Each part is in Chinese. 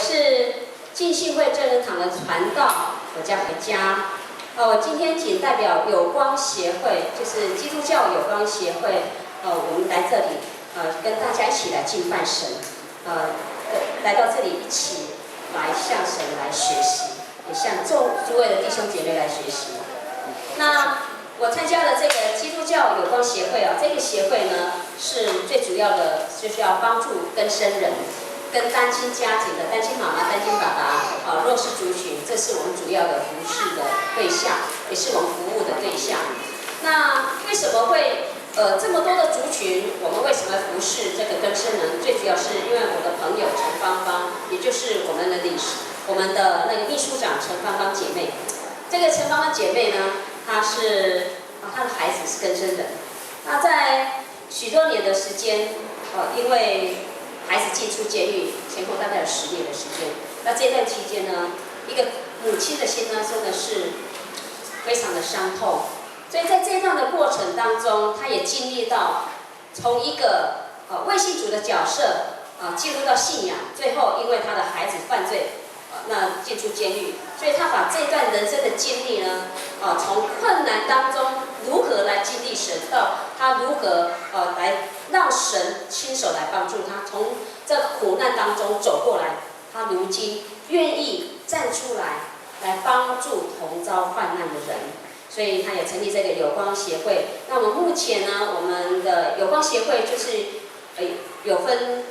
是浸信会正人堂的传道，我叫回家。我今天仅代表有光协会，就是基督教有光协会，我们来这里，跟大家一起来敬拜神，来到这里一起来向神来学习，也向诸位的弟兄姐妹来学习。那我参加了这个基督教有光协会这个协会呢，是最主要的就是要帮助更生人。跟单亲家庭的单亲妈妈、单亲爸爸、弱势族群，这是我们主要的服事的对象，也是我们服务的对象。那为什么会这么多的族群？我们为什么服事这个更生人？最主要是因为我的朋友陈芳芳，也就是我们的我们的那个秘书长陈芳芳姐妹。这个陈芳芳姐妹呢，她是她的孩子是更生人。那在许多年的时间，因为孩子进出监狱，前后大概有10年的时间。那这段期间呢，一个母亲的心呢，真的是非常的伤痛。所以在这段的过程当中，他也经历到从一个未信主的角色进入到信仰，最后因为他的孩子犯罪，那进出监狱。所以他把这段人生的经历呢，从困难当中如何来经历神，到他如何来让神亲手来帮助他，从这苦难当中走过来，他如今愿意站出来，来帮助同遭患难的人，所以他也成立这个有光协会。那我们目前呢，我们的有光协会就是有分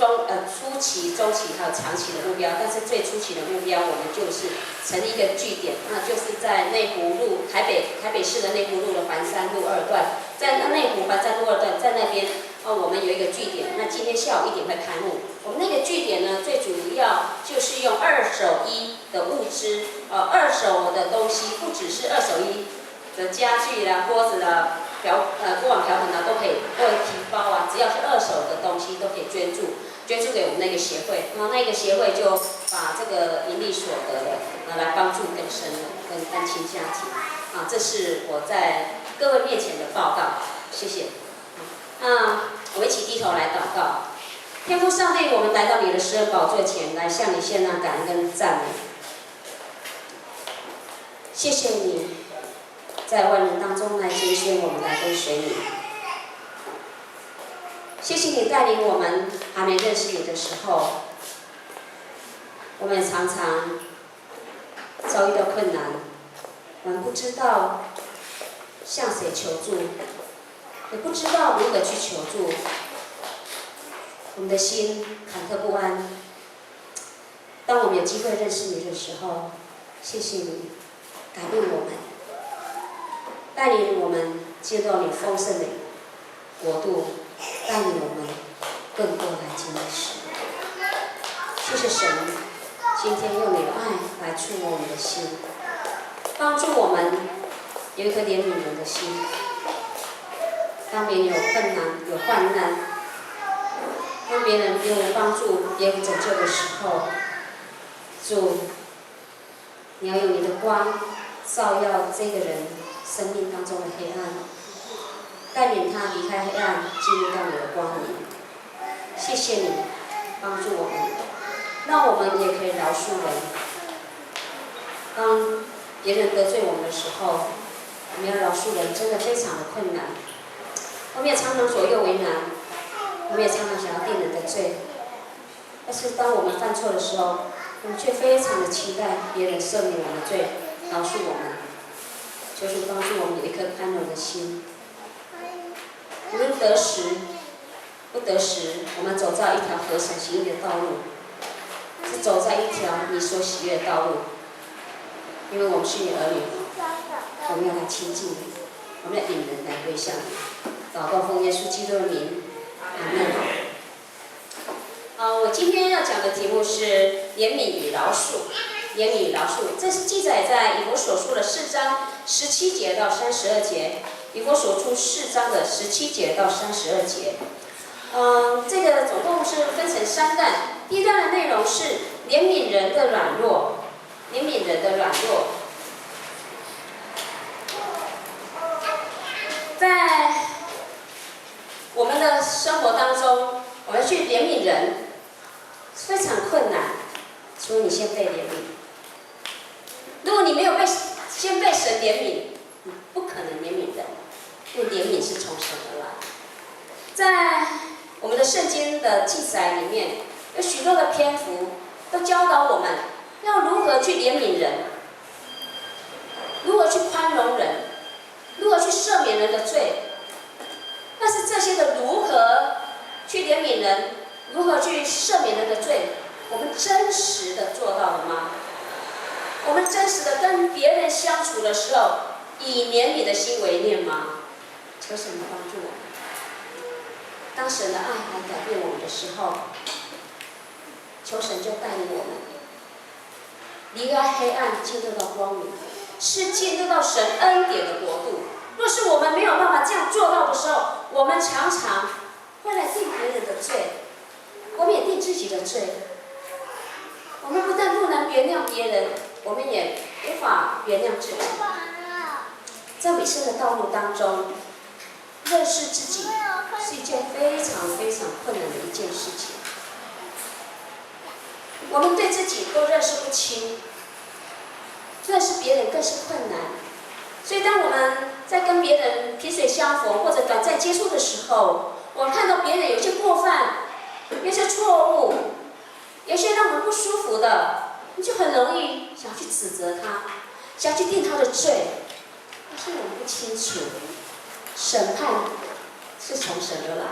初期、中期还有长期的目标，但是最初期的目标，我们就是成立一个据点，那就是在内湖路台北市的内湖路的环山路2段，在内湖环山路2段，在那边我们有一个据点。那今天下午1点会开幕。我们那个据点呢，最主要就是用2手衣的物资，2手的东西，不只是2手衣的家具啦、锅子啦、锅碗瓢盆都可以提包只要是2手的东西都可以捐助给我们那个协会。然后那个协会就把这个盈利所得的来帮助更生人跟单亲家庭这是我在各位面前的报告，谢谢。我们一起低头来祷告。天父上帝，我们来到你的施恩宝座前，来向你献上感恩跟赞美。谢谢你在万人当中来拣选我们，来跟随你。谢谢你带领我们还没认识你的时候，我们常常遭遇到困难，我们不知道向谁求助，也不知道如何去求助，我们的心忐忑不安。当我们有机会认识你的时候，谢谢你改变我们，带领我们进入你丰盛的国度，带领我们更多来经历神。谢谢神，今天用你的爱来触摸我们的心，帮助我们有一颗怜悯人的心。当别人有困难、有患难，当别人无帮助、别无拯救的时候，主，你要用你的光照耀这个人生命当中的黑暗，带领他离开黑暗，进入到你的光明。谢谢你帮助我们，让我们也可以饶恕人。当别人得罪我们的时候，我们要饶恕人，真的非常的困难。我们也常常左右为难，我们也常常想要定人的罪。但是当我们犯错的时候，我们却非常的期待别人赦免我们的罪，饶恕我们。就是帮助我们有一颗宽容的心。无论得时不得时，我们走在一条合神心意的道路，是走在一条你所喜悦的道路。因为我们是你儿女，我们要来亲近你，我们要引人来归向你。祷告奉耶稣基督的名，阿门。我今天要讲的题目是怜悯与饶恕。怜悯与饶恕，这是记载在以弗所书的4章17节到32节。以弗所书4章的17节到32节。这个总共是分成3段。第一段的内容是怜悯人的软弱，怜悯人的软弱。在我们的生活当中，我们要去怜悯人。非常困难，除非你先被怜悯。如果你没有先被神怜悯，你不可能怜悯人，因为怜悯是从神而来。在我们的圣经的记载里面，有许多的篇幅都教导我们要如何去怜悯人，如何去宽容人，如何去赦免人的罪。但是这些的如何去怜悯人，如何去赦免人的罪，我们真实的做到了吗？我们真实的跟别人相处的时候，以怜悯的心为念吗？求神帮助我们。当神的爱来改变我们的时候，求神就带领我们离开黑暗，进入到光明，是进入到神恩典的国度。若是我们没有办法这样做到的时候，我们常常会来定别人的罪，我们也定自己的罪。我们不但不能原谅别人，我们也无法原谅自己。在委身的道路当中，认识自己是一件非常非常困难的一件事情。我们对自己都认识不清，认识别人更是困难。所以当我们在跟别人萍水相逢或者短暂接触的时候，我们看到别人有些过犯，有些错误，有些让我们不舒服的，你就很容易想去指责他，想去定他的罪。但是我们不清楚，审判是从神而来。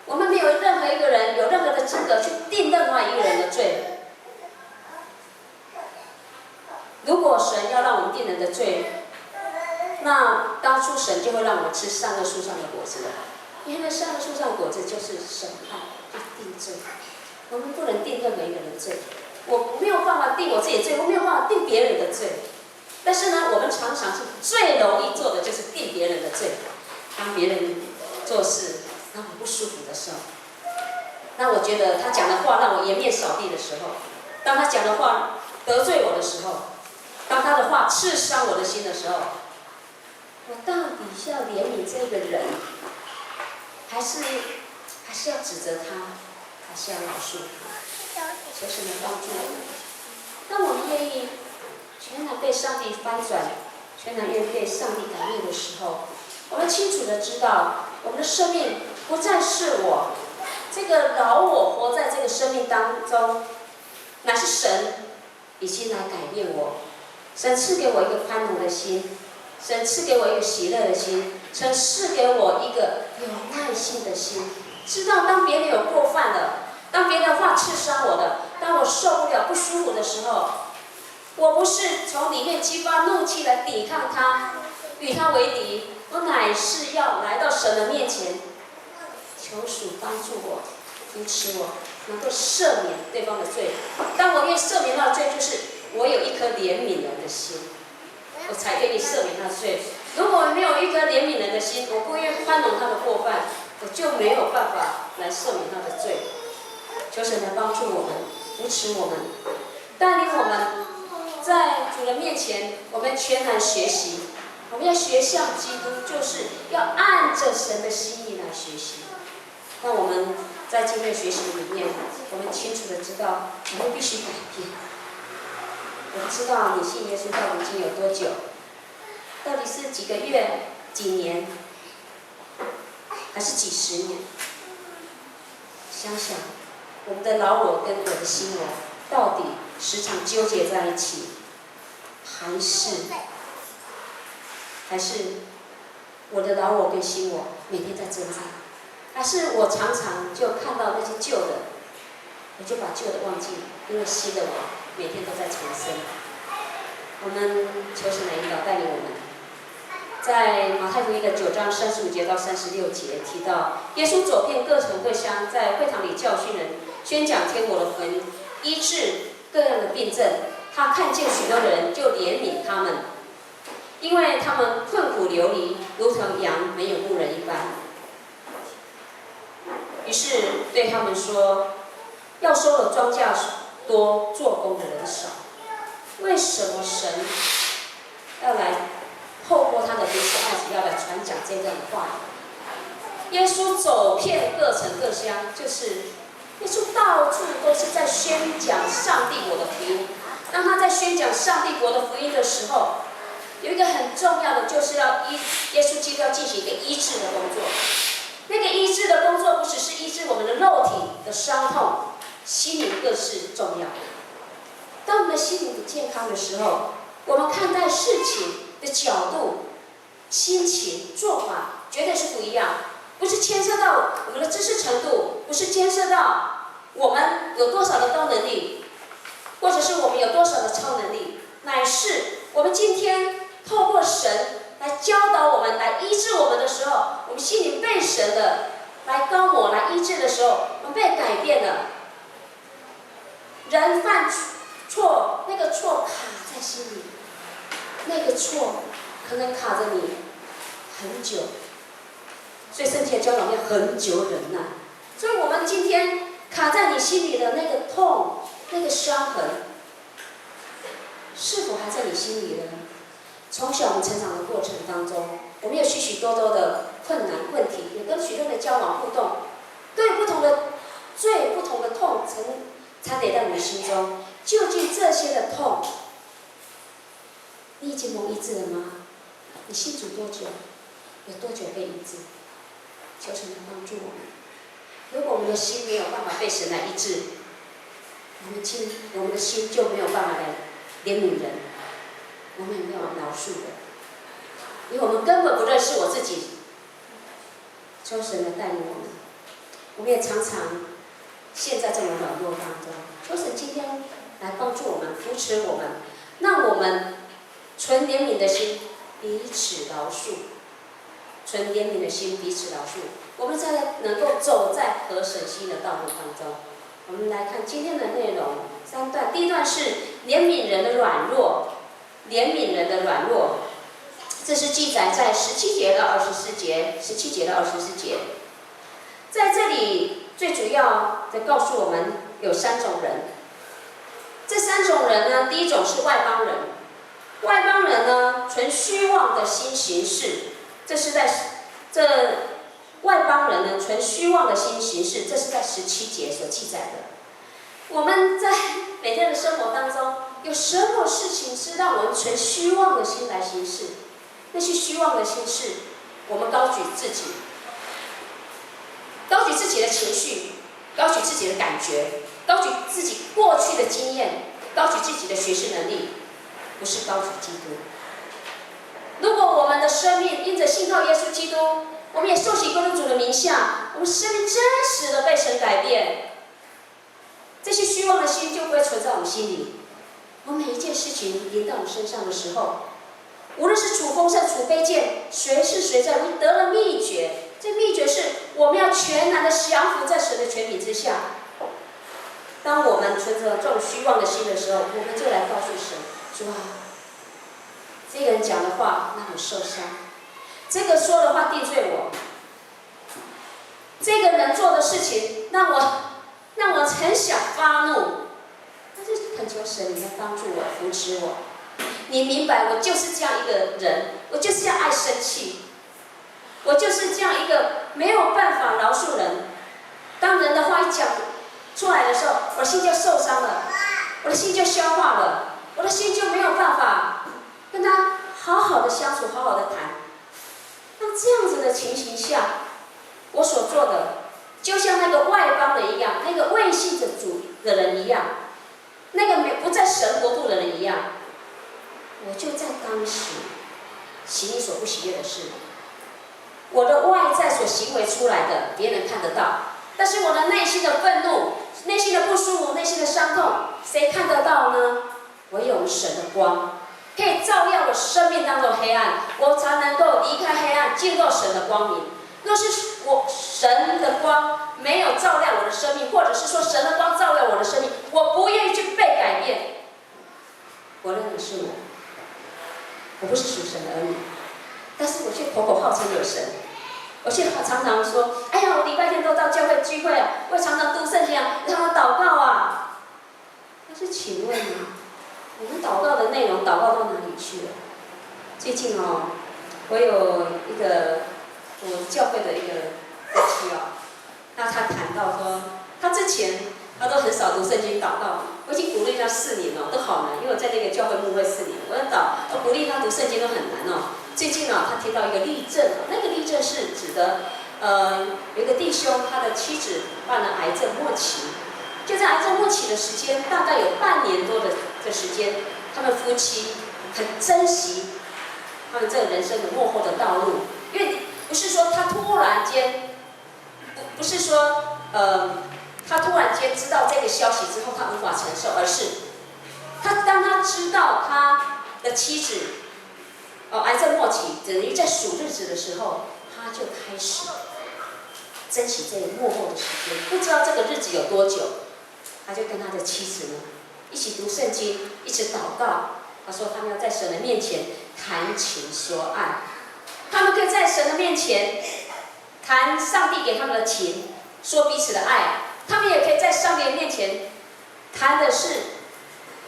我们没有任何一个人有任何的资格去定任何一个人的罪。如果神要让我们定人的罪，那当初神就会让我们吃善恶树上的果子了，因为那善恶树上的果子就是审判，就是定罪。我们不能定任何一个人的罪，我没有办法定我自己的罪，我没有办法定别人的罪。但是呢，我们常常是最容易做的就是定别人的罪。当别人做事让我不舒服的时候，当我觉得他讲的话让我颜面扫地的时候，当他讲的话得罪我的时候，当他的话刺伤我的心的时候，我到底是要怜悯这个人，还是要指责他，还是要饶恕他？求神的帮助我们。当我们愿意全然被上帝翻转，全然愿意被上帝改变的时候，我们清楚的知道，我们的生命不再是我这个老我活在这个生命当中，乃是神已经来改变我。神赐给我一个宽容的心，神赐给我一个喜乐的心，神赐给我一个有耐心的心，知道当别人有过犯了，当别人的话刺伤我的，当我受不了不舒服的时候，我不是从里面激发怒气来抵抗他，与他为敌，我乃是要来到神的面前，求主帮助我，扶持我，能够赦免对方的罪。当我愿意赦免他的罪，就是我有一颗怜悯人的心，我才愿意赦免他的罪。如果我没有一颗怜悯人的心，我不愿意宽容他的过犯，我就没有办法来赦免他的罪。求神来帮助我们，扶持我们，带领我们在主的面前，我们全然学习。我们要学像基督，就是要按着神的心意来学习。那我们在今天的学习里面，我们清楚的知道，我们必须改变。我不知道你信耶稣到底已经有多久，到底是几个月、几年，还是几十年？想想我们的老我跟我的新我，到底时常纠结在一起，还是我的老我跟新我每天在征战？还是我常常就看到那些旧的，我就把旧的忘记，因为新的我每天都在重生。我们求神的引导带领我们，在马太福音的9章35节到36节提到，耶稣走遍各城各乡，在会堂里教训人，宣讲天国的福音，医治各样的病症。他看见许多的人，就怜悯他们，因为他们困苦流离，如同羊没有牧人一般。于是对他们说，要收的庄稼多，做工的人少。为什么神要来透过他的独生爱子要来传讲这段的话语？耶稣走遍各城各乡，就是耶稣到处都宣讲上帝国的福音。当他在宣讲上帝国的福音的时候，有一个很重要的，就是耶稣基督要进行一个医治的工作。那个医治的工作不只是医治我们的肉体的伤痛，心灵更是重要的。当我们的心灵不健康的时候，我们看待事情的角度、心情、做法绝对是不一样。不是牵涉到我们的知识程度，不是牵涉到我们有多少的高能力，或者是我们有多少的超能力，乃是我们今天透过神来教导我们、来医治我们的时候，我们心灵被神的来高抹、来医治的时候，我们被改变了。人犯错，那个错卡在心里，那个错可能卡着你很久，所以圣经的教导要很久忍耐。所以我们今天卡在你心里的那个痛、那个伤痕，是否还在你心里呢？从小我们成长的过程当中，我们有许许多多的困难问题，也跟许多人的交往互动，对不同的罪、不同的痛掺累到你的心中。究竟这些的痛，你已经蒙医治了吗？你信主多久？有多久被医治？求神来帮助我们。如果我们的心没有办法被神来医治，我们的心就没有办法来怜悯人，我们也没有饶恕人，因为我们根本不认识我自己。求神来带领我们，我们也常常陷在这种软弱当中。求神今天来帮助我们，扶持我们，让我们存怜悯的心，彼此饶恕。存怜悯的心，彼此饶恕，我们才能够走在合神心的道路当中。我们来看今天的内容3段，第一段是怜悯人的软弱，怜悯人的软弱，这是记载在17节到24节，17节到24节。在这里最主要的告诉我们有3种人，这3种人呢，第一种是外邦人，外邦人呢存虚妄的心行事。这外邦人呢，存虚妄的心行事，这是在17节所记载的。我们在每天的生活当中，有什么事情是让我们存虚妄的心来行事？那些虚妄的心事，我们高举自己，高举自己的情绪，高举自己的感觉，高举自己过去的经验，高举自己的学习能力，不是高举基督。如果我们的生命因着信靠耶稣基督，我们也受洗归入主的名下，我们生命真实的被神改变，这些虚妄的心就不会存在我们心里。我每一件事情临到我们身上的时候，无论是处丰盛、处卑贱，谁是谁在，我们得了秘诀。这秘诀是我们要全然的降服在神的权柄之下。当我们存着这种虚妄的心的时候，我们就来告诉神：主啊，这个人讲的话让我受伤，这个说的话定罪我，这个人做的事情让我很想发怒，但是恳求神你来帮助我、扶持我。你明白，我就是这样一个人，我就是这样爱生气，我就是这样一个没有办法饶恕人。当人的话一讲出来的时候，我的心就受伤了，我的心就消化了，我的心就没有办法跟他好好的相处，好好的谈。那这样子的情形下，我所做的就像那个外邦人一样，那个未信着主的人一样，那个不在神国度的人一样，我就在当时行你所不喜悦的事。我的外在所行为出来的，别人看得到，但是我的内心的愤怒、内心的不舒服、内心的伤痛，谁看得到呢？唯有神的光可以照耀我生命当中的黑暗，我才能够离开黑暗，进入神的光明。若是神的光没有照亮我的生命，或者是说神的光照亮我的生命，我不愿意去被改变。我认为是我不是属神的儿女，但是我却口口号称有神，我却常常说：哎呀，我礼拜天都到教会聚会啊，我常常读圣经啊，常常祷告啊。但是请问啊，我们祷告的内容祷告到哪里去了？最近我有一个我教会的一个夫妻他谈到说，他之前他都很少读圣经祷告。我已经鼓励他4年了，都好难，因为我在那个教会牧会4年，我鼓励他读圣经都很难哦。最近呢，他听到一个例证，那个例证是指的，有一个弟兄，他的妻子患了癌症末期，就在癌症末期的时间，大概有半年多的时间，他们夫妻很珍惜他们这个人生的幕后的道路，因为不是说他突然间，不是说他突然间知道这个消息之后他无法承受，而是当他知道他的妻子癌症末期，等于在数日子的时候，他就开始珍惜这个幕后的时间，不知道这个日子有多久，他就跟他的妻子呢一起读圣经，一起祷告。他说他们要在神的面前谈情说爱，他们可以在神的面前谈上帝给他们的情，说彼此的爱。他们也可以在上帝的面前谈的是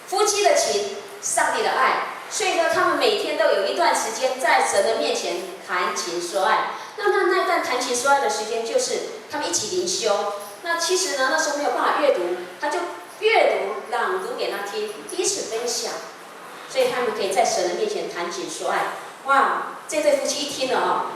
夫妻的情，上帝的爱。所以呢，他们每天都有一段时间在神的面前谈情说爱。那段谈情说爱的时间，就是他们一起灵修。那其实呢，那时候没有办法阅读，他就阅读、朗读给他听，彼此分享。所以他们可以在神的面前谈情说爱。哇，这对夫妻一听了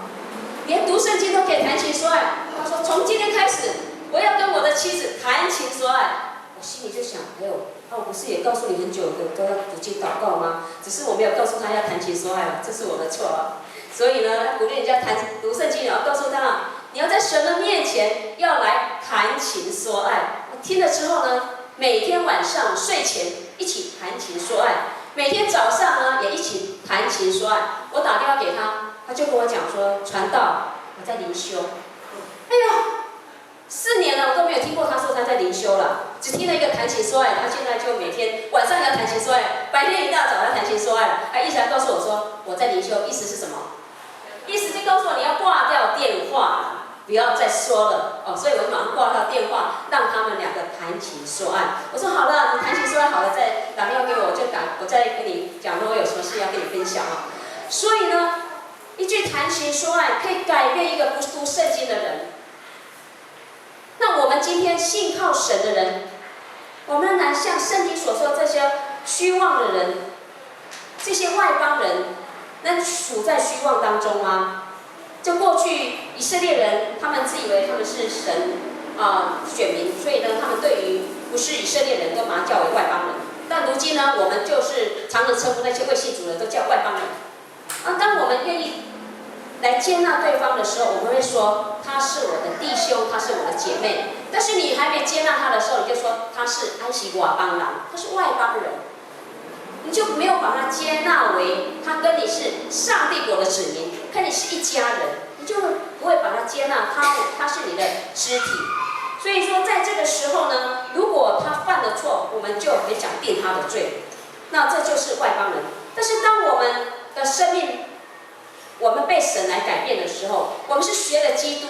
连读圣经都可以谈情说爱。他说：“从今天开始，我要跟我的妻子谈情说爱。”我心里就想，我不是也告诉你很久的都要读经祷告吗？只是我没有告诉他要谈情说爱，这是我的错啊。所以呢，鼓励人家读圣经，然后告诉他，你要在神的面前要来谈情说爱。我听了之后呢，每天晚上睡前一起谈情说爱，每天早上呢也一起谈情说爱。我打电话给他，他就跟我讲说，传道，我在灵修。哎呦，4年了，我都没有听过他说他在灵修了，只听了一个谈情说爱。他现在就每天晚上要谈情说爱，白天一大早要谈情说爱了。他一直来告诉我说我在灵修，意思是什么？意思就告诉我你要挂掉电话，不要再说了所以我马上挂掉电话，让他们2个谈情说爱。我说好了，你谈情说爱好了，再打电话给我，我再跟你讲说我有什么事要跟你分享所以呢，一句谈情说爱可以改变一个不读圣经的人。那我们今天信靠神的人，我们能像圣经所说这些虚妄的人，这些外邦人，能处在虚妄当中吗？就过去以色列人，他们自以为他们是神选民，所以呢，他们对于不是以色列人都把他叫为外邦人。但如今呢，我们就是常常称呼那些未信主的都叫外邦人。当我们愿意来接纳对方的时候，我们会说他是我的弟兄，他是我的姐妹。但是你还没接纳他的时候，你就说他是安息瓦邦人，他是外邦人，你就没有把他接纳为他跟你是上帝国的子民，跟你是一家人，你就不会把他接纳他是你的肢体。所以说，在这个时候呢，如果他犯了错，我们就很想定他的罪，那这就是外邦人。但是当我们的生命，我们被神来改变的时候，我们是学了基督，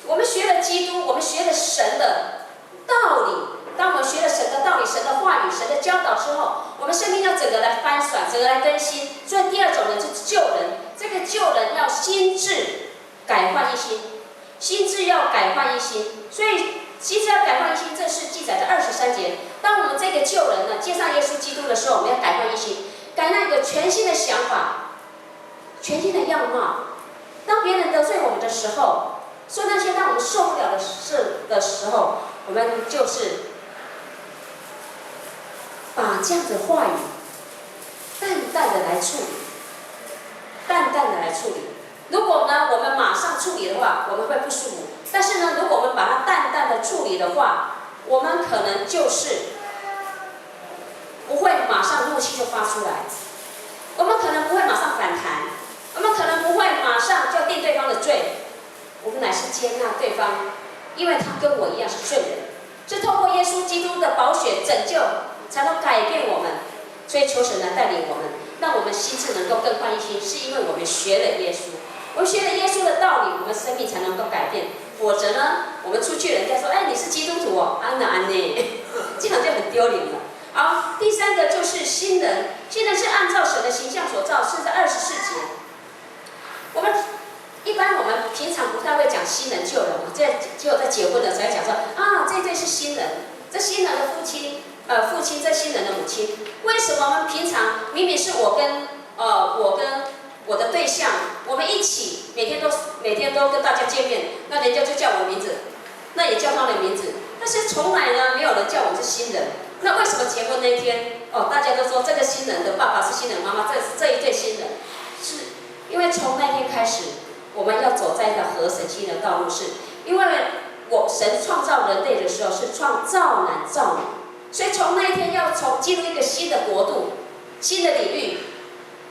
我们学了神的道理。当我们学了神的道理、神的话语、神的教导之后，我们生命要整个来翻转，整个来更新。所以第2种人是救人，这个救人要心智改换一新，心智要改换一新。所以心智要改换一新，这是记载在23节。当我们这个救人呢，接上耶稣基督的时候，我们要改换一新，改那个全新的想法、全新的样貌。当别人得罪我们的时候，说那些让我们受不了的事的时候，我们就是把这样的话语淡淡的来处理，淡淡的来处理。如果呢，我们马上处理的话，我们会不舒服。但是呢，如果我们把它淡淡的处理的话，我们可能就是不会马上怒气就发出来，我们可能不会马上反弹，我们可能不会马上就定对方的罪，我们乃是接纳对方，因为他跟我一样是罪人，是透过耶稣基督的宝血拯救，才能改变我们。所以求神来带领我们，让我们心智能够更换一新，是因为我们学了耶稣，我们学了耶稣的道理，我们生命才能够改变。否则呢，我们出去人家说，你是基督徒安呢，这样就很丢脸了。好，第3个就是新人，新人是按照神的形象所造，是在24节。我们平常不太会讲新人救人，只有在结婚的时候才讲说这对是新人。新人的父亲，这新人的母亲，为什么我们平常明明是我跟我的对象，我们一起每天都跟大家见面，那人家就叫我名字，那也叫他的名字，但是从来呢没有人叫我是新人。那为什么结婚那一天，大家都说这个新人的爸爸是新人妈妈，这一对新人，是因为从那天开始，我们要走在一条合神心意的道路，是因为神创造人类的时候是造男造女，所以从那一天要进入一个新的国度、新的领域、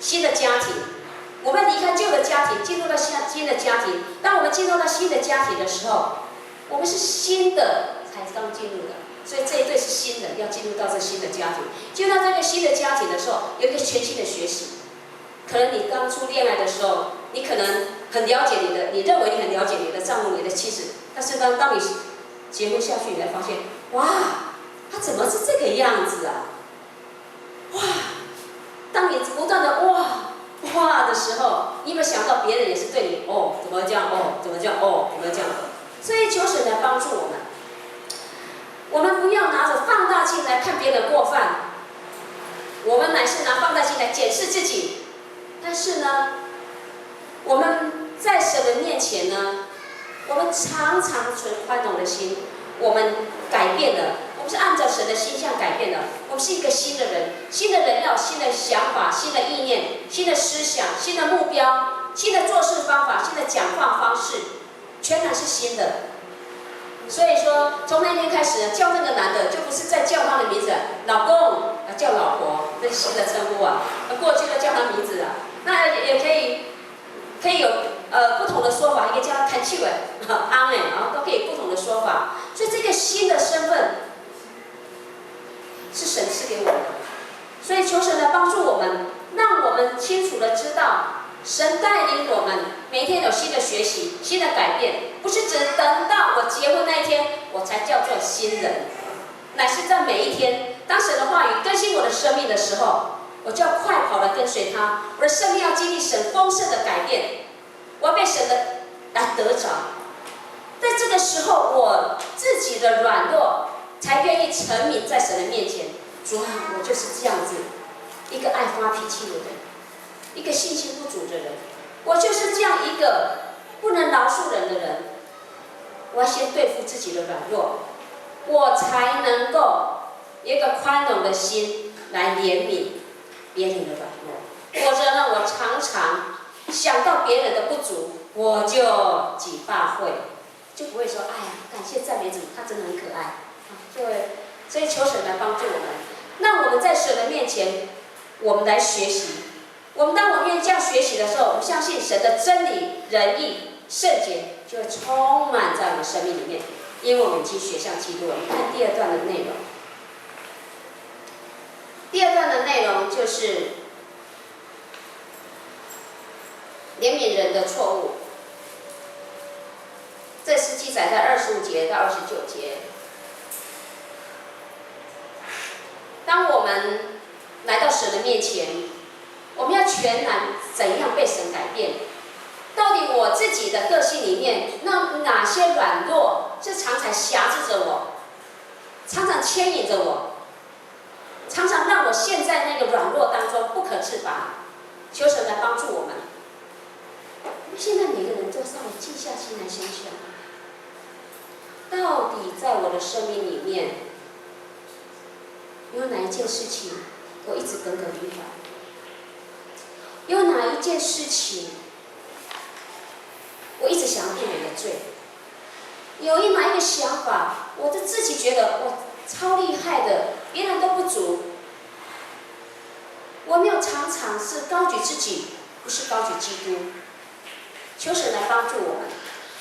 新的家庭。我们离开旧的家庭，进入到新的家庭。当我们进入到新的家庭的时候，我们是新的才刚进入的，所以这一对是新人，要进入到这新的家庭。进入到这个新的家庭的时候，有一个全新的学习。可能你刚初恋爱的时候，你可能很了解你认为你很了解你的丈夫、你的妻子，但是呢，当你结婚下去，你才发现，哇，他怎么是这个样子啊？哇！当你不断的哇的时候，你有没有想到别人也是对你怎么这样怎么这样怎么这样？所以求神来帮助我们，我们不要拿着放大镜来看别人过犯，我们乃是拿放大镜来检视自己。但是呢，我们在神的面前呢，我们常常存宽容的心，我们改变了。我们是按照神的心象改变的，我们是一个新的人。新的人要有新的想法、新的意念、新的思想、新的目标、新的做事方法、新的讲话方式，全然是新的。所以说，从那天开始，叫那个男的就不是在叫他的名字，老公，叫老婆，这是新的称呼啊。过去的叫他名字啊，那也可以有不同的说法，也可以叫他看气味、安哎，然后都可以不同的说法。所以这个新的身份。是神赐给我们的，所以求神来帮助我们，让我们清楚的知道，神带领我们每天有新的学习、新的改变，不是只等到我结婚那一天我才叫做新人，乃是在每一天，当神的话语更新我的生命的时候，我就要快跑的跟随他，我的生命要经历神丰盛的改变，我要被神的来得着。在这个时候，我自己的软弱。才愿意沉迷在神的面前。主啊，我就是这样子，一个爱发脾气的人，一个信心不足的人，我就是这样一个不能饶恕人的人。我要先对付自己的软弱，我才能够有一个宽容的心来怜悯别人的软弱。否则呢，我常常想到别人的不足，我就己发会，就不会说，哎呀，感谢赞美主，他真的很可爱。对，所以求神来帮助我们，让我们在神的面前，我们来学习。当我们愿意这样学习的时候，我们相信神的真理、仁义、圣洁就会充满在我们生命里面，因为我们已经学像基督了。我们看第二段的内容。第二段的内容就是怜悯人的错误，这是记载在25节到29节。当我们来到神的面前，我们要全然怎样被神改变？到底我自己的个性里面，哪些软弱是常常辖制着我，常常牵引着我，常常让我陷在那个软弱当中不可自拔？求神来帮助我们。现在每个人都稍微静下心来想想，到底在我的生命里面，有哪一件事情我一直耿耿于怀？有哪一件事情我一直想要定我的罪？有哪一个想法，我就自己觉得我超厉害的，别人都不足。我没有常常是高举自己，不是高举基督。求神来帮助我们，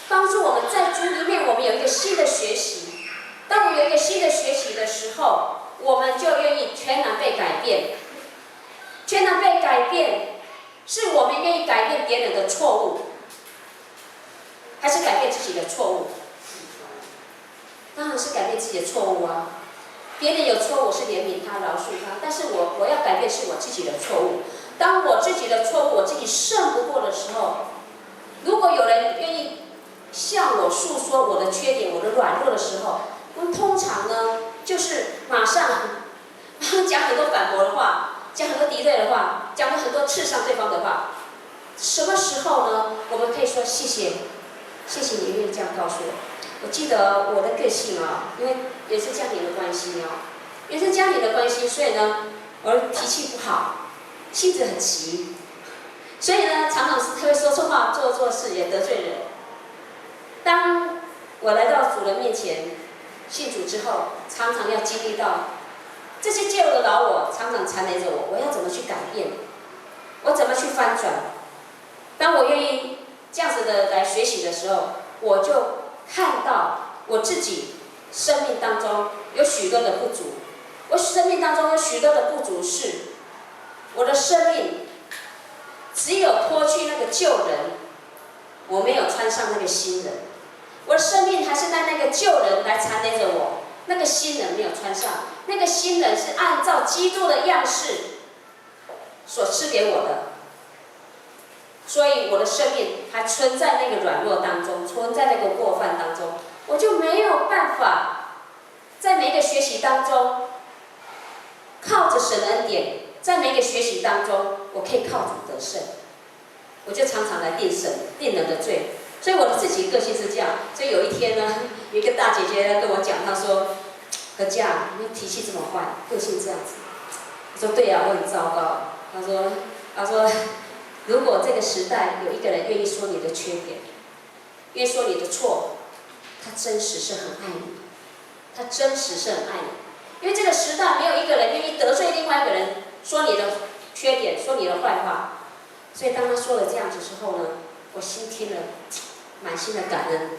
帮助我们在主里面，我们有一个新的学习。当我们有一个新的学习的时候，我们就愿意全然被改变。全然被改变，是我们愿意改变别人的错误，还是改变自己的错误？当然是改变自己的错误啊！别人有错误，我是怜悯他、饶恕他，但是我要改变是我自己的错误。当我自己的错误我自己胜不过的时候，如果有人愿意向我诉说我的缺点、我的软弱的时候，通常呢，就是够刺伤对方的话，什么时候呢？我们可以说谢谢，谢谢你愿意这样告诉我。我记得我的个性啊，因为也是家庭的关系啊，也是家庭的关系，所以呢，我脾气不好，性子很急，所以呢，常常是会说错话、做错事，也得罪人。当我来到主人面前信主之后，常常要经历到这些旧的老我常常缠累着我，我要怎么去改变？我怎么去翻转？当我愿意这样子的来学习的时候，我就看到我自己生命当中有许多的不足。我生命当中有许多的不足是，我的生命只有脱去那个旧人，我没有穿上那个新人。我的生命还是在那个旧人来缠累着我，那个新人没有穿上。那个新人是按照基督的样式所赐给我的，所以我的生命还存在那个软弱当中，存在那个过犯当中，我就没有办法在每一个学习当中靠着神的恩典，在每一个学习当中，我可以靠主得胜。我就常常来定人的罪，所以我的自己个性是这样。所以有一天呢，有一个大姐姐跟我讲，她说：“何佳，你脾气这么坏，个性这样子。”我说：“对呀，我很糟糕。”她说，如果这个时代有一个人愿意说你的缺点，愿意说你的错，他真实是很爱你，他真实是很爱你。因为这个时代没有一个人愿意得罪另外一个人，说你的缺点，说你的坏话。所以当他说了这样子之后呢，我心听了，满心的感恩。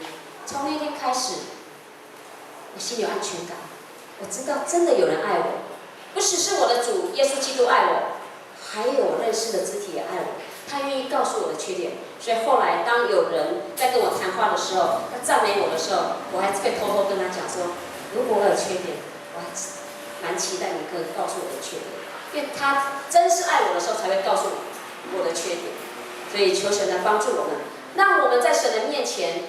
从那天开始，我心有安全感，我知道真的有人爱我，不只是我的主耶稣基督爱我，还有我认识的肢体也爱我，他愿意告诉我的缺点。所以后来当有人在跟我谈话的时候，他赞美我的时候，我还会偷偷跟他讲说，如果我有缺点，我还蛮期待你可以告诉我的缺点，因为他真是爱我的时候才会告诉我的缺点。所以求神来帮助我们，让我们在神的面前，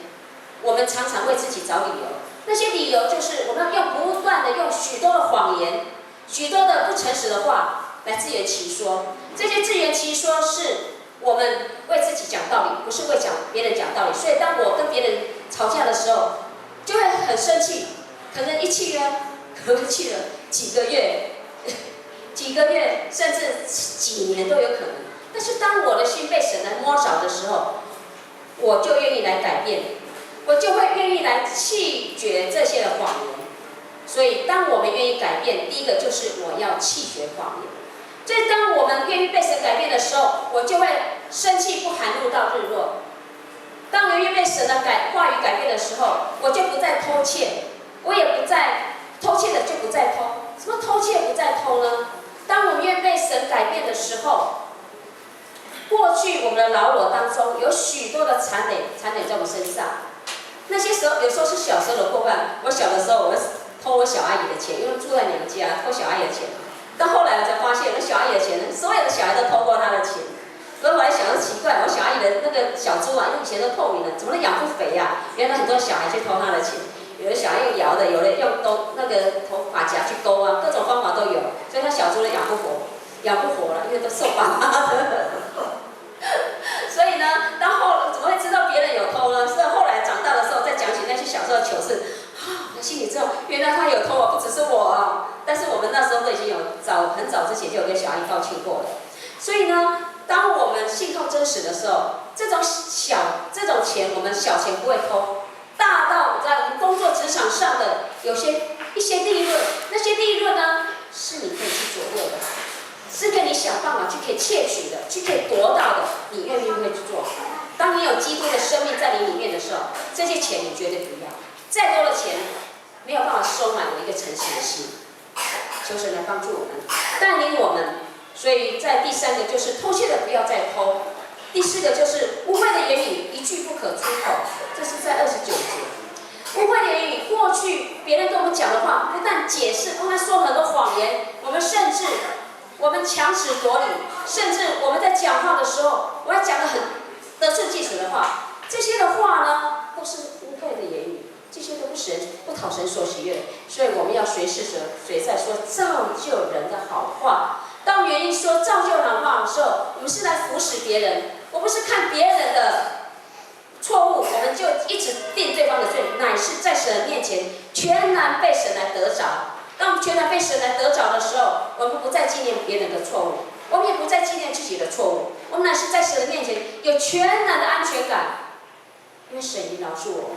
我们常常为自己找理由。那些理由就是我们要不断的用许多的谎言、许多的不诚实的话来自圆其说。这些自圆其说是我们为自己讲道理，不是为别人讲道理。所以当我跟别人吵架的时候，就会很生气，可能一气了几个月，甚至几年都有可能。但是当我的心被神来摸着的时候，我就愿意来改变，我就会愿意来弃绝这些的谎言。所以当我们愿意改变，第一个就是我要弃绝谎言。所以当我们愿意被神改变的时候，我就会生气不含怒到日落。当我愿意被神的话语改变的时候，我就不再偷窃，我也不再偷窃的就不再偷。什么偷窃不再偷呢？当我们愿意被神改变的时候，过去我们的老我当中有许多的缠累在我们身上。那些时候有时候是小时候的过犯。我小的时候，我偷我小阿姨的钱，因为住在娘家，偷小阿姨的钱。到后来我才发现，我小阿姨的钱，所有的小孩都偷过她的钱。所以我还想到奇怪，我小阿姨的那个小猪啊，以前都透明的，怎么养不肥呀？原来很多小孩去偷她的钱，有的小孩用摇的，有的用那个头发夹去勾啊，各种方法都有。所以她小猪都养不活了，因为都瘦巴巴的。所以呢，怎么会知道别人有偷呢？是后来长大的时候再讲起那些小时候的糗事，我心里知道，原来他有偷啊，不只是我啊。但是我们那时候都已经很早之前就有跟小阿姨道歉过了。所以呢，当我们信靠真实的时候，这种钱，我们小钱不会偷，大到在我们工作职场上的一些利润，那些利润呢，是你可以去左右的。是跟你想办法去可以窃取的，去可以夺到的，你愿不愿意去做？当你有基督的生命在你里面的时候，这些钱你绝对不要。再多的钱，没有办法收买我一个诚实的心。求神来帮助我们，带领我们。所以在第三个就是偷窃的不要再偷。第四个就是污秽的言语一句不可出口，这是在29节。污秽的言语，过去别人跟我们讲的话，不但解释，他们说很多谎言，我们强词夺理，甚至我们在讲话的时候，我要讲得很得寸进尺的话，这些的话呢，都是污秽的言语，这些都不讨神所喜悦。所以我们要随在说造就人的好话，到当我们愿意说造就人话的时候，我们是来服侍别人，我不是看别人的错误，我们就一直定对方的罪，乃是在神的面前全然被神来得着。当我们全然被神来得着的时候，我们不再纪念别人的错误，我们也不再纪念自己的错误，我们乃是在神的面前有全然的安全感，因为神已饶恕我们，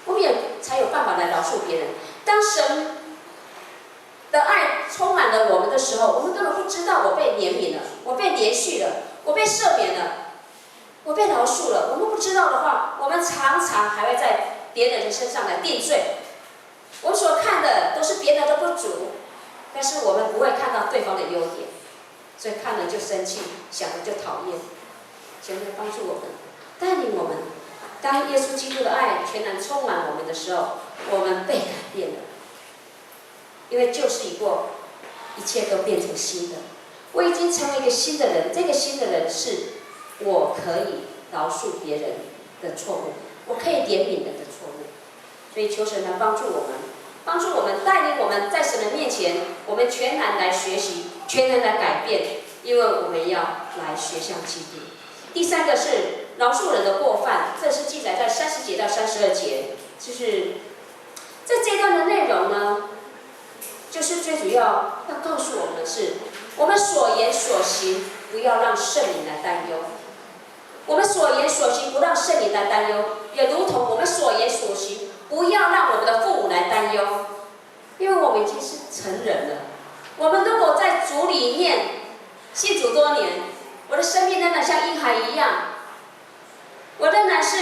我们也才有办法来饶恕别人。当神的爱充满了我们的时候，我们根本不知道我被怜悯了，我被连续了，我被赦免了，我被饶恕了。我们不知道的话，我们常常还会在别人的身上来定罪。我们所看的都是别人的不足，但是我们不会看到对方的优点，所以看了就生气，想了就讨厌。求神帮助我们，带领我们。当耶稣基督的爱全然充满我们的时候，我们被改变了。因为旧事已过，一切都变成新的。我已经成为一个新的人，这个新的人是我可以饶恕别人的错误，我可以怜悯人的错误。所以求神来帮助我们，帮助我们，带领我们在神的面前，我们全然来学习，全然来改变，因为我们要来学像基督。第三个是饶恕人的过犯，这是记载在30节到32节，就是在这段的内容呢。就是最主要告诉我们的是，我们所言所行不要让圣灵来担忧。我们所言所行不让圣灵来担忧，也如同我们所言所行不要让我们的父母来担忧，因为我们已经是成人了。我们如果在主里面信主多年，我的生命仍然像婴孩一样，我仍然是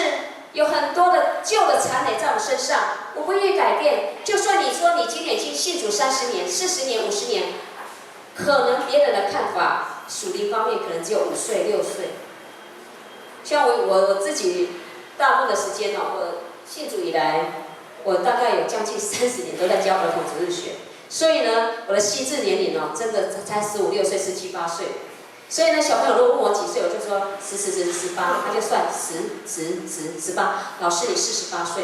有很多的旧的残累在我身上，我不愿意改变。就算你说你今年已经信主30年、40年、50年，可能别人的看法，属灵方面可能只有5岁、6岁。像我自己大部分的时间我信主以来，我大概有将近30年都在教儿童主日学，所以呢，我的心智年龄真的才15、6岁、17、18岁。所以呢，小朋友如果问我几岁，我就说10、18，他就算10、18。老师你48岁，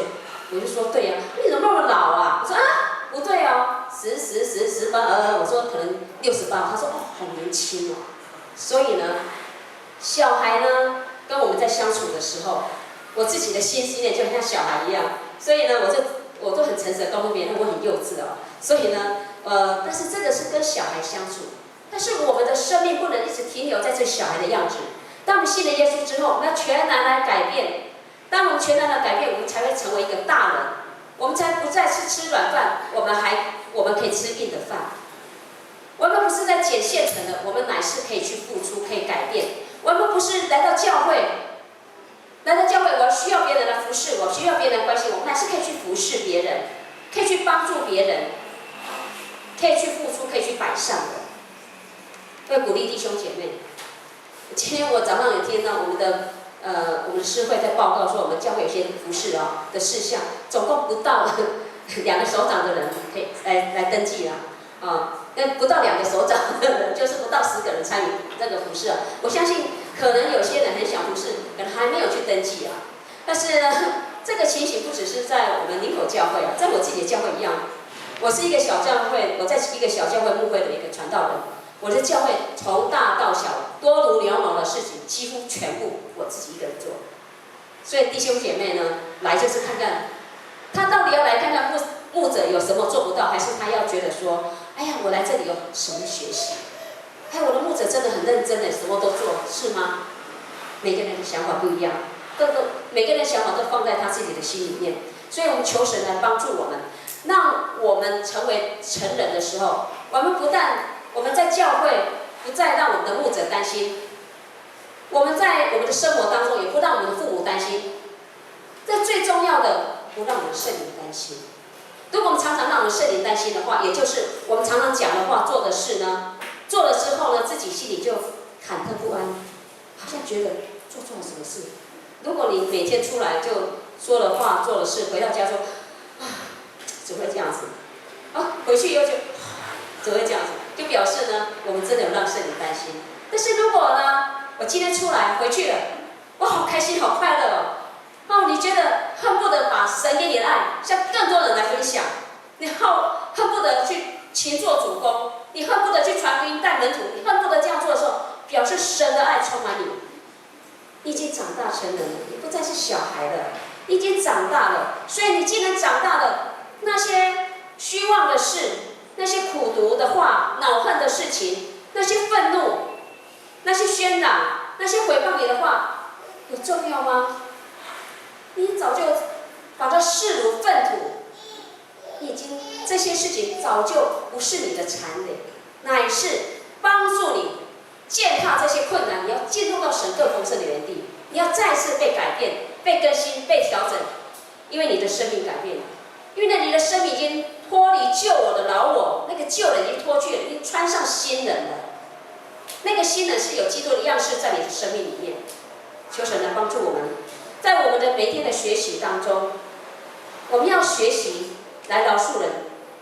我就说对呀，你怎么那么老啊？我说不对哦，10、18，我说可能68，他说好年轻哦。所以呢，小孩呢跟我们在相处的时候，我自己的心念就像小孩一样，所以呢，我都很诚实的告诉别人我很幼稚哦。所以呢，但是这个是跟小孩相处。但是我们的生命不能一直停留在这小孩的样子。当我们信了耶稣之后，我们要全然来改变。当我们全然的改变，我们才会成为一个大人。我们才不再是吃软饭，我们可以吃硬的饭。我们不是在捡现成的，我们乃是可以去付出，可以改变。我们不是来到教会，我需要别人来服侍我，需要别人来关心我，乃是可以去服侍别人，可以去帮助别人，可以去付出，可以去摆上的。会鼓励弟兄姐妹。今天我早上有听到我们的师会在报告说，我们教会有些服事的事项，总共不到2个首长的人可以来登记不到2个首长的人，就是不到10个人参与这个服事我相信可能有些人很想服事，可能还没有去登记但是呢，这个情形不只是在我们林口教会在我自己的教会一样。我是一个小教会，我在一个小教会牧会的一个传道人。我的教会从大到小，多如牛毛的事情，几乎全部我自己一个人做。所以弟兄姐妹呢，来就是看看，他到底要来看看牧者有什么做不到，还是他要觉得说，哎呀，我来这里有什么学习？我的牧者真的很认真的，什么都做，是吗？每个人的想法不一样，每个人的想法都放在他自己的心里面。所以我们求神来帮助我们，让我们成为成人的时候，我们在教会不再让我们的牧者担心，我们在我们的生活当中也不让我们的父母担心。这最重要的，不让我们的圣灵担心。如果我们常常让我们圣灵担心的话，也就是我们常常讲的话、做的事呢，做了之后呢，自己心里就忐忑不安，好像觉得做了什么事。如果你每天出来就说了话、做了事，回到家说只会这样子，回去以后就只会这样子。就表示呢，我们真的有让圣灵担心。但是如果呢，我今天出来回去了，我好开心，好快乐你觉得恨不得把神给你的爱向更多人来分享，你恨不得去勤做主公，你恨不得去传福音带门徒，你恨不得这样做的时候，表示神的爱充满你。你已经长大成人了，你不再是小孩了，你已经长大了。所以你既然长大了，那些虚妄的事，那些苦毒的话、恼恨的事情，那些愤怒，那些喧嚷，那些诽谤你的话，有重要吗？你早就把它视如粪土，你已经这些事情早就不是你的缠累，乃是帮助你践踏这些困难，你要进入到神更丰盛的园地，你要再次被改变、被更新、被调整，因为你的生命改变了，因为你的生命已经脱离旧我的老我，那个旧人已经脱去了，已经穿上新人了。那个新人是有基督的样式在你的生命里面。求神来帮助我们，在我们的每天的学习当中，我们要学习来饶恕人，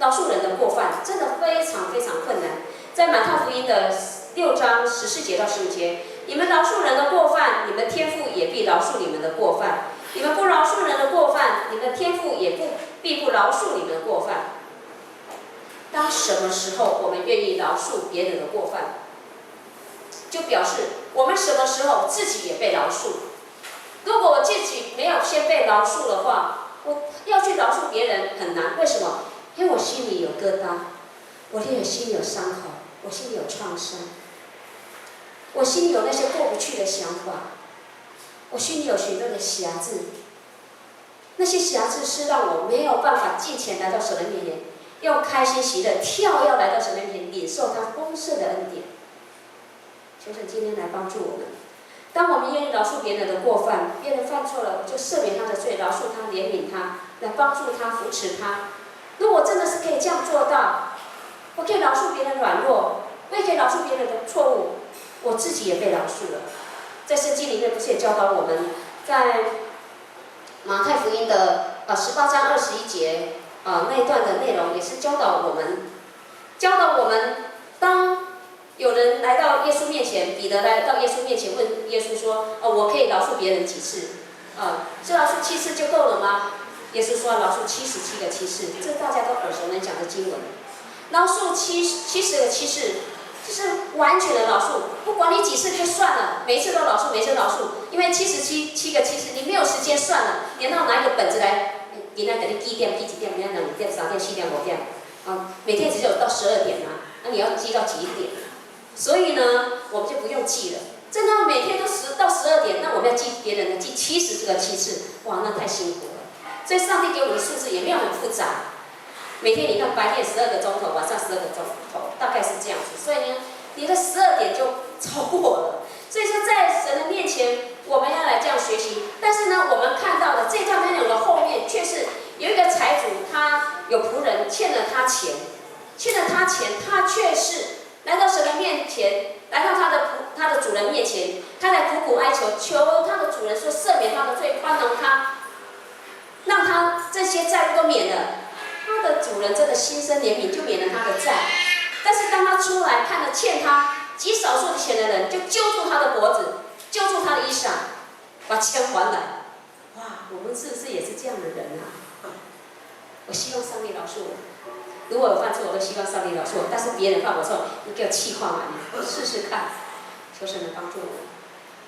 饶恕人的过犯，真的非常非常困难。在马太福音的6章14节到15节，你们饶恕人的过犯，你们天父也必饶恕你们的过犯；你们不饶恕人的过犯，你们天父也必不饶恕你们的过犯。当什么时候我们愿意饶恕别人的过犯，就表示我们什么时候自己也被饶恕。如果我自己没有先被饶恕的话，我要去饶恕别人很难。为什么？因为我心里有疙瘩，我心里有伤口，我心里有创伤，我心里有那些过不去的想法，我心里有许多的瑕疵。那些瑕疵是让我没有办法进前来到神的面前，用开心喜乐跳跃来到神的面前，领受他丰盛的恩典。求神今天来帮助我们。当我们愿意饶恕别人的过犯，别人犯错了，我就赦免他的罪，饶恕他，怜悯他，来帮助他，扶持他。如果真的是可以这样做到，我可以饶恕别人软弱，我也可以饶恕别人的错误，我自己也被饶恕了。在圣经里面不是也教导我们，在马太福音的18章21节那一段的内容，也是教导我们，当有人来到耶稣面前，彼得来到耶稣面前问耶稣说：“我可以饶恕别人几次？是饶恕7次就够了吗？”耶稣说：“饶恕77个7次。”这大家都耳熟能详的经文。饶恕70个7次，就是完全的饶恕，不管你几次就算了，每一次都饶恕，每一次饶恕，因为77个7次，你没有时间算了，你要拿一个本子来，今天给你几点、几点、明天2点、3点、4点、5点，每天只有到12点嘛，那你要记到几点？所以呢，我们就不用记了。真的每天都到12点，那我们要记别人的记70个7次，哇，那太辛苦了。所以上帝给我们的数字也没有很复杂。每天你看白天12个钟头，晚上12个钟头，大概是这样子。所以呢，你的12点就超过了。所以说，在神的面前，我们要来这样学习。但是呢，我们看到的这段内容的后面，却是有一个财主，他有仆人欠了他钱，他却是来到神的面前，来到他的主人面前，他来苦苦哀求，求他的主人说赦免他的罪，宽容他，让他这些债务都免了。他的主人真的心生怜悯，就免了他的债。但是当他出来看了欠他极少数的钱的人，就揪住他的脖子，揪住他的衣裳，把钱还来。哇，我们是不是也是这样的人啊？我希望上帝饶恕我。如果有犯错，我都希望上帝饶恕我。但是别人犯我错，你给我气化嘛，你试试看。求神来帮助我们，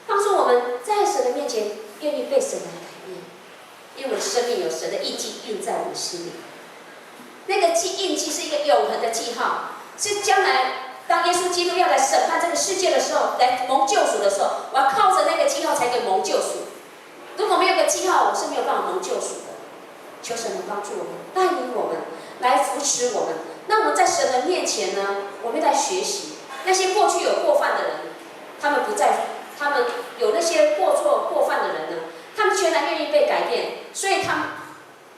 帮助我们在神的面前愿意被神来改变，因为我们的生命有神的印记印在我们心里。那个印记是一个永恒的记号，是将来当耶稣基督要来审判这个世界的时候，来蒙救赎的时候，我要靠着那个记号才可以蒙救赎。如果没有个记号，我是没有办法蒙救赎的。求神能帮助我们，带领我们，来扶持我们。那我们在神的面前呢，我们来学习那些过去有过犯的人，他们不再，他们有那些过错过犯的人呢，他们全然愿意被改变，所以他们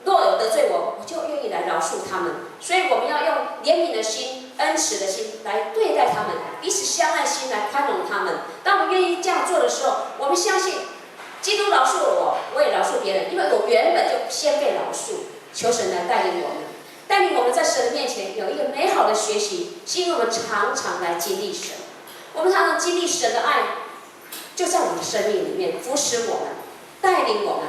若有得罪我，我就愿意来饶恕他们。所以我们要用怜悯的心、恩慈的心来对待他们，彼此相爱心来宽容他们。当我们愿意这样做的时候，我们相信基督饶恕了我，我也饶恕别人，因为我原本就先被饶恕。求神来带领我们，带领我们在神的面前有一个美好的学习，是因为我们常常来经历神，我们常常经历神的爱，就在我们的生命里面扶持我们，带领我们。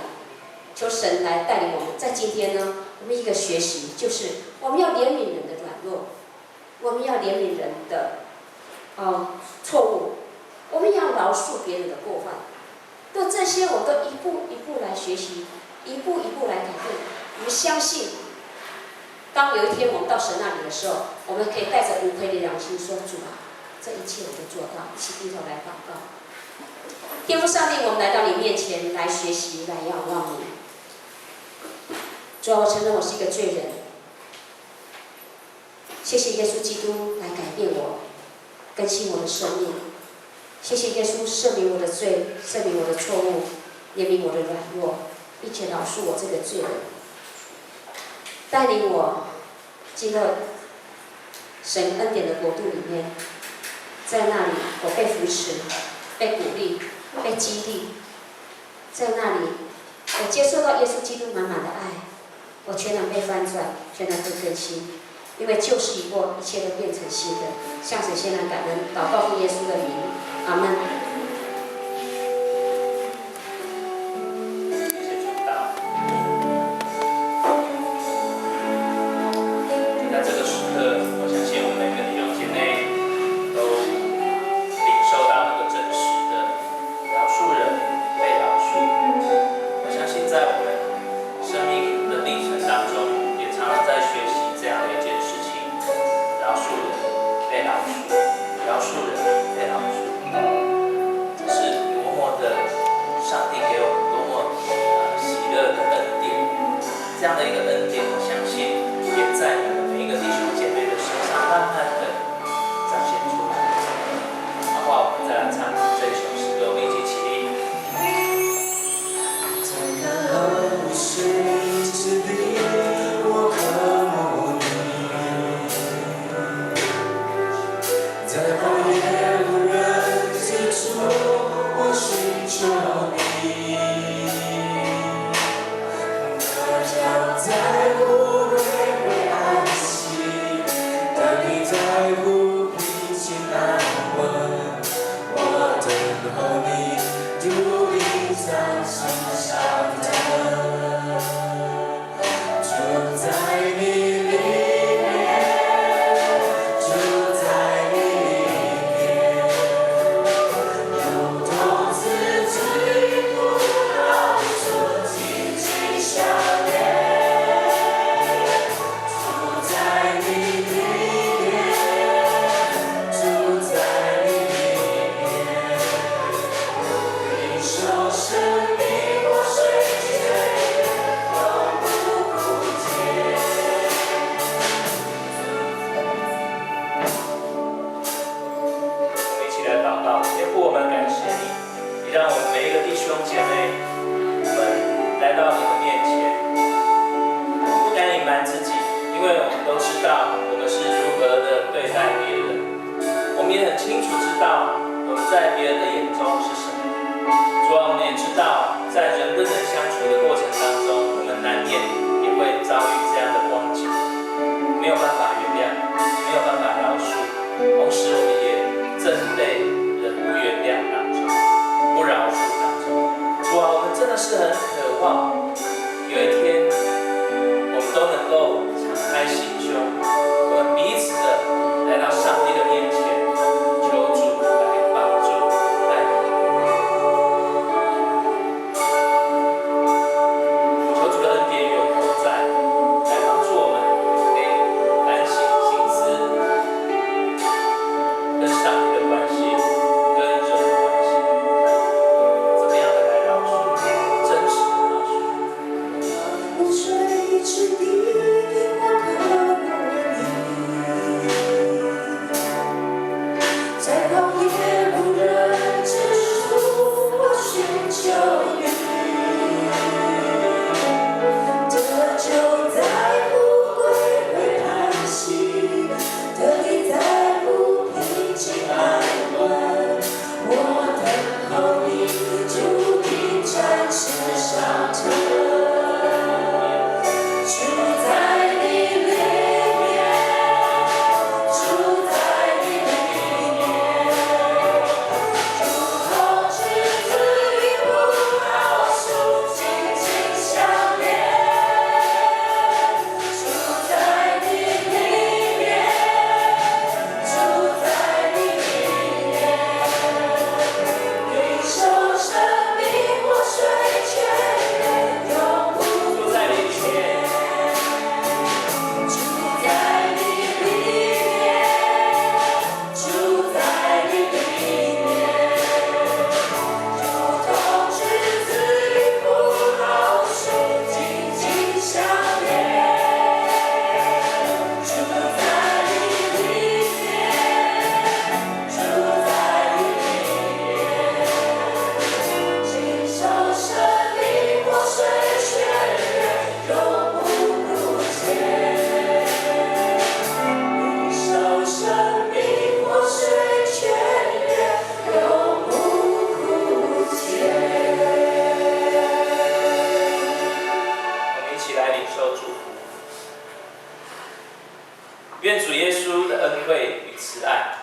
求神来带领我们，在今天呢，我们一个学习就是我们要怜悯人的软弱，我们要怜悯人的错误，我们要饶恕别人的过犯。那这些我们都一步一步来学习，一步一步来改变。我们相信，当有一天我们到神那里的时候，我们可以带着无愧的良心说：主啊，这一切我都做到。一起低头来祷告。天父上帝，我们来到你面前来学习，来仰望你。主啊，我承认我是一个罪人，谢谢耶稣基督来改变我，更新我的生命。谢谢耶稣赦免我的罪，赦免我的错误，怜悯我的软弱，并且饶恕我这个罪人，带领我进入神恩典的国度里面。在那里，我被扶持，被鼓励，被激励。在那里，我接受到耶稣基督满满的爱，我全然被翻转，全然被更新。因为旧事已过，一切都变成新的。向神献上感恩，祷告奉耶稣的名，阿门。在这个时刻，我相信我们每个弟兄姐妹都领受到那个真实的饶恕人、被饶恕。我相信在我们生命的历程当中，也常常在学习这样的一件事情：饶恕人、被饶恕，饶恕人、被饶恕。这是多么的上帝给我们多么喜乐的恩典。这样的一个恩典，我相信也在我们每一个弟兄姐妹的身上慢慢的展现出来。好不好？我们再来唱这一首诗歌，我们一起起立。在干涸无水之地，我渴慕你；在荒野无人之处，我寻求你。那叫在乎归回安息，但你在乎平静安稳。我等候你，独立在心上的，住在你里面，住在你里面，有动自己不到处紧紧相连，住在你里面，住在你里面，领受生命活水泉，永不枯竭。我们一起来祷告，天父，我们感谢你，你让我们每一个弟兄姐妹，我们来到你的面前，不敢隐瞒自己，因为我们都知道我们是如何的对待别人，我们也很清楚知道我们在别人的眼中是什么。主啊，我们也知道，在人跟人相处的过程当中，我们难免也会遭遇这样的光景，没有办法原谅，没有办法饶恕，同时我们也正被人不原谅当中，不饶恕当中。主啊，我们真的是很渴望有一天，我们都能够敞开心胸，惠与慈爱。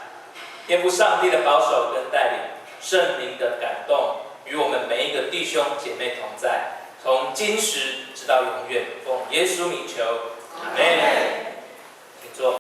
天父上帝的保守跟带领，圣灵的感动，与我们每一个弟兄姐妹同在，从今时直到永远。奉耶稣名求，阿门。